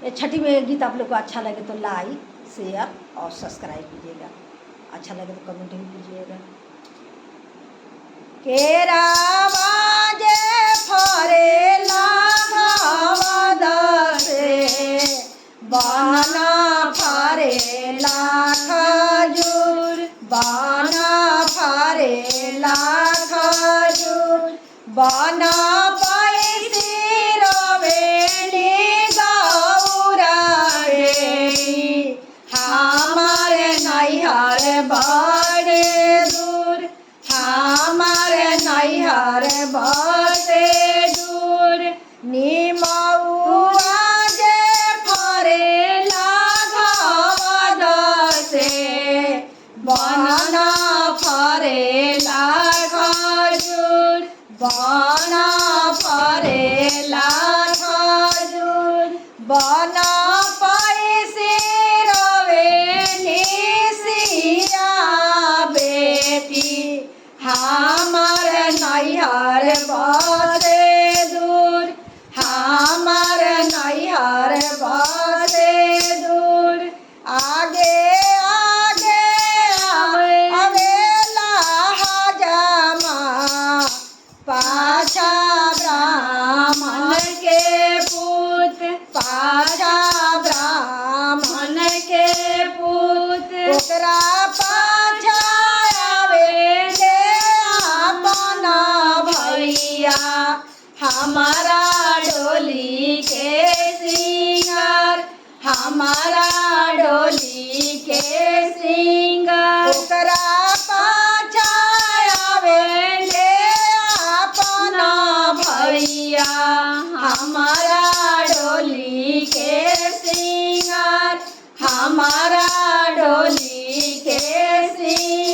ये छठी में गीत आप लोग को अच्छा लगे तो लाइक शेयर और सब्सक्राइब कीजिएगा। अच्छा लगे तो कमेंट भी कीजिएगा। केरावा जे फरेला घावद से बाना फरेला खजूर, बाना फरेला खजूर, बाना पैसी रवेली गौरा रे, हमारे नैहर बड़े दूर, हमारे नैहर बड़े दूर, निमौआ जे फरेला घावद से बाना फरेला खजूर, बाना फरेला खजूर, बाना पैसी रवेली सिया बेटी, हमार नैहर बसे दूर, हमार नैहर बसे दूर, आगे आगे अवेला हजामा, पाछा ब्राह्मण के पूत, पाछा ब्राह्मण के पूत, ओकरा पाछा आवेले अपना भैया, हमारा डोली के सिंगार, हमारा डोली के सिंगार, ओकरा पाछा आवेले अपना भैया, हमारा डोली के सिंगार, हमारा डोली के सिंगार।